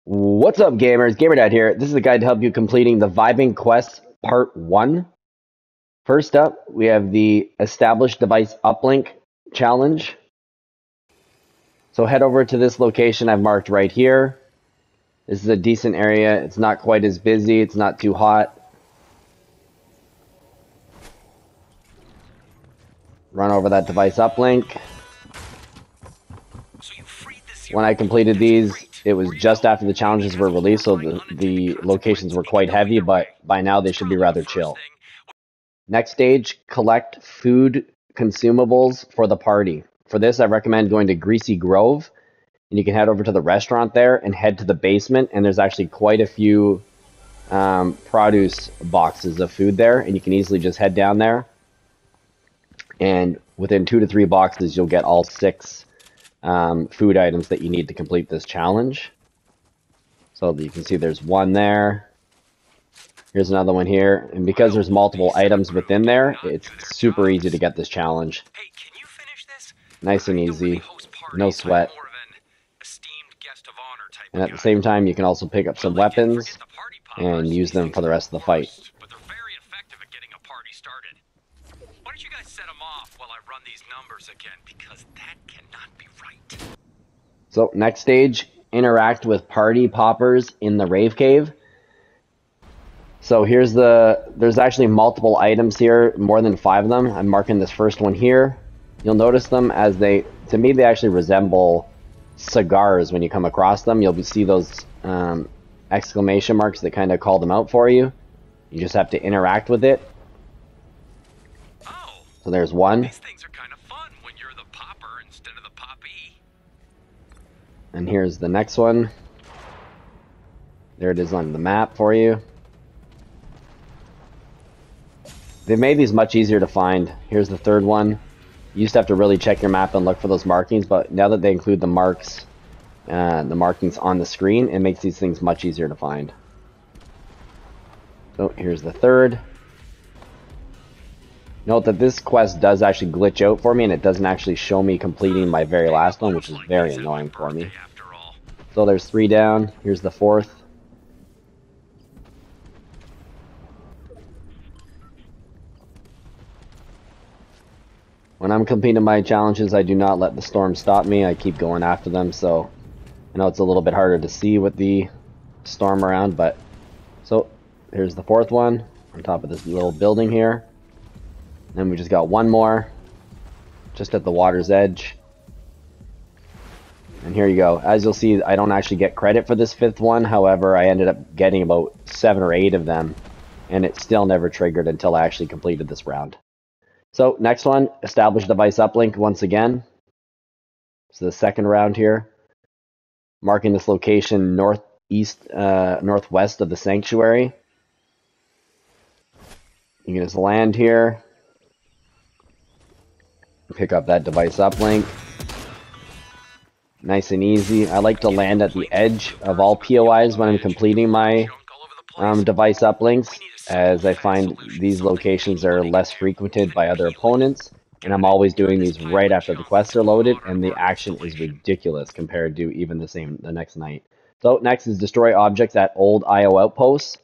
What's up, gamers? GamerDad here. This is a guide to help you completing the Vibin Quests Part 1. First up, we have the Established Device Uplink Challenge. So head over to this location I've marked right here. This is a decent area. It's not quite as busy. It's not too hot. Run over that device uplink. When I completed these, it was just after the challenges were released, so the locations were quite heavy, but by now they should be rather chill. Next stage, collect food consumables for the party. For this, I recommend going to Greasy Grove, and you can head over to the restaurant there and head to the basement, and there's actually quite a few produce boxes of food there, and you can easily just head down there, and within 2 to 3 boxes, you'll get all 6 food items that you need to complete this challenge. So you can see there's one there. Here's another one here. And because there's multiple items within there, it's super easy to get this challenge. Nice and easy. No sweat. And at the same time, you can also pick up some weapons and use them for the rest of the fight. Why don't you guys set them off while I run these numbers again, because that cannot be right. So next stage, interact with party poppers in the Rave cave. So there's actually multiple items here, more than 5 of them. I'm marking this first one here. You'll notice them as to me, they actually resemble cigars when you come across them. You'll see those exclamation marks that kind of call them out for you. You just have to interact with it. So there's one. These things are kind of fun when you're the popper instead of the poppy. And here's the next one. There it is on the map for you. They've made these much easier to find. Here's the third one. You used to have to really check your map and look for those markings, but now that they include the markings on the screen, it makes these things much easier to find. So here's the third. Note that this quest does actually glitch out for me, and it doesn't actually show me completing my very last one, which is very annoying for me. So there's 3 down. Here's the 4th. When I'm completing my challenges, I do not let the storm stop me. I keep going after them, so I know it's a little bit harder to see with the storm around, but so here's the 4th one on top of this little building here. Then we just got one more, just at the water's edge. And here you go. As you'll see, I don't actually get credit for this 5th one. However, I ended up getting about 7 or 8 of them, and it still never triggered until I actually completed this round. So next one, establish device uplink once again. So the second round here. Marking this location northwest of the sanctuary. You can just land here. Pick up that device uplink. Nice and easy. I like to land at the edge of all POIs when I'm completing my device uplinks, as I find these locations are less frequented by other opponents, and I'm always doing these right after the quests are loaded, and the action is ridiculous compared to even the next night. So next is destroy objects at old IO outposts.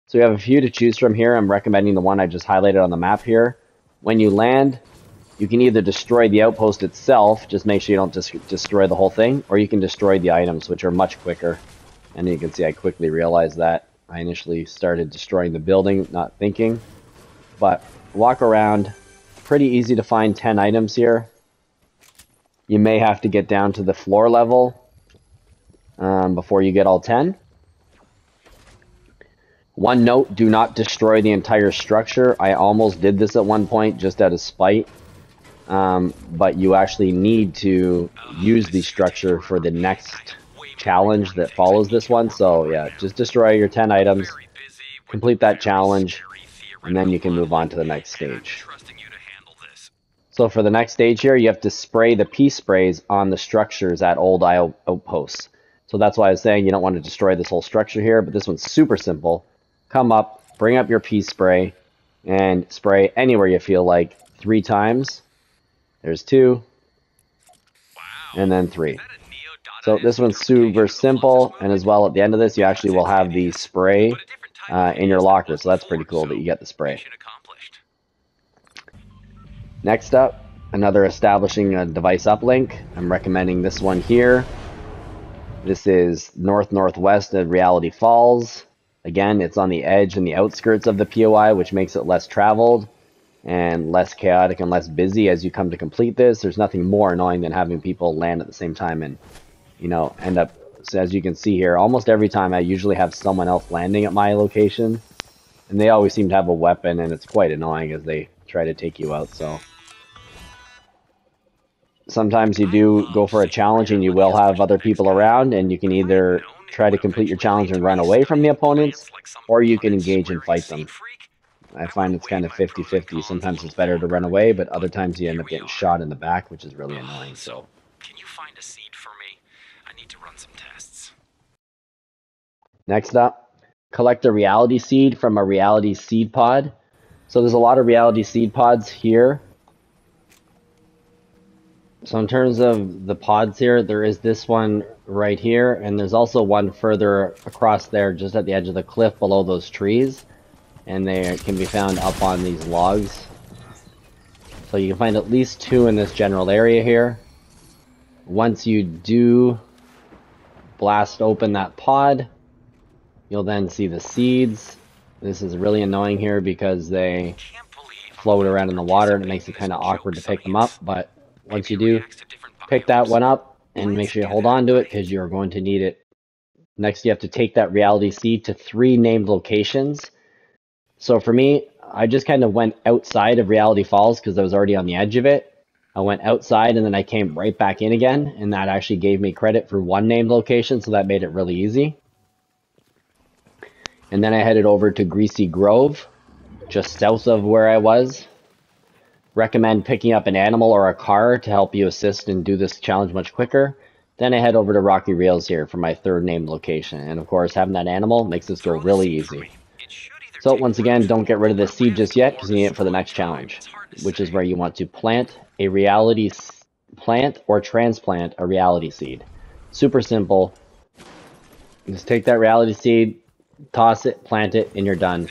So we have a few to choose from here. I'm recommending the one I just highlighted on the map here. When you land, you can either destroy the outpost itself, just make sure you don't just destroy the whole thing, or you can destroy the items, which are much quicker. And you can see I quickly realized that. I initially started destroying the building, not thinking. But walk around. Pretty easy to find 10 items here. You may have to get down to the floor level before you get all 10. One note, do not destroy the entire structure. I almost did this at one point just out of spite. But you actually need to use the structure for the next challenge that follows this one. So yeah, just destroy your 10 items, complete that challenge, and then you can move on to the next stage. So for the next stage here, you have to spray the pea sprays on the structures at old outposts. So that's why I was saying you don't want to destroy this whole structure here, but this one's super simple. Come up, bring up your pea spray, and spray anywhere you feel like 3 times. There's 2, and then 3. So this one's super simple, and as well at the end of this, you actually will have the spray in your locker. So that's pretty cool that you get the spray. Next up, another establishing a device uplink. I'm recommending this one here. This is northwest of Reality Falls. Again, it's on the edge and the outskirts of the POI, which makes it less traveled and less chaotic and less busy as you come to complete this. There's nothing more annoying than having people land at the same time and, you know, end up, so as you can see here, almost every time I usually have someone else landing at my location, and they always seem to have a weapon, and it's quite annoying as they try to take you out. So sometimes you do go for a challenge and you will have other people around, and you can either try to complete your challenge and run away from the opponents, or you can engage and fight them. I find it's kind of 50-50. Sometimes it's better to run away, but other times you end up getting shot in the back, which is really annoying. So, can you find a seed for me? I need to run some tests. Next up, collect a reality seed from a reality seed pod. So there's a lot of reality seed pods here. So in terms of the pods here, there is this one right here, and there's also one further across there just at the edge of the cliff below those trees. And they can be found up on these logs. So you can find at least 2 in this general area here. Once you do blast open that pod, you'll then see the seeds. This is really annoying here because they float around in the water and it makes it kind of awkward to pick them up. But once you do, pick that one up and make sure you hold on to it because you're going to need it. Next, you have to take that reality seed to 3 named locations. So for me, I just kind of went outside of Reality Falls because I was already on the edge of it. I went outside and then I came right back in again, and that actually gave me credit for 1 named location, so that made it really easy. And then I headed over to Greasy Grove, just south of where I was. Recommend picking up an animal or a car to help you assist and do this challenge much quicker. Then I head over to Rocky Rails here for my 3rd named location. And of course, having that animal makes this go really easy. So once again, don't get rid of this seed just yet because you need it for the next challenge, which is where you want to plant or transplant a reality seed. Super simple. Just take that reality seed, toss it, plant it, and you're done.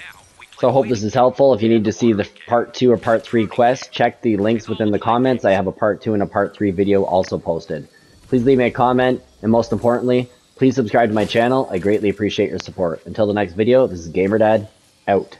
So I hope this is helpful. If you need to see the part 2 or part 3 quest, check the links within the comments. I have a part 2 and a part 3 video also posted. Please leave me a comment, and most importantly, please subscribe to my channel. I greatly appreciate your support. Until the next video, this is GamerDad, out.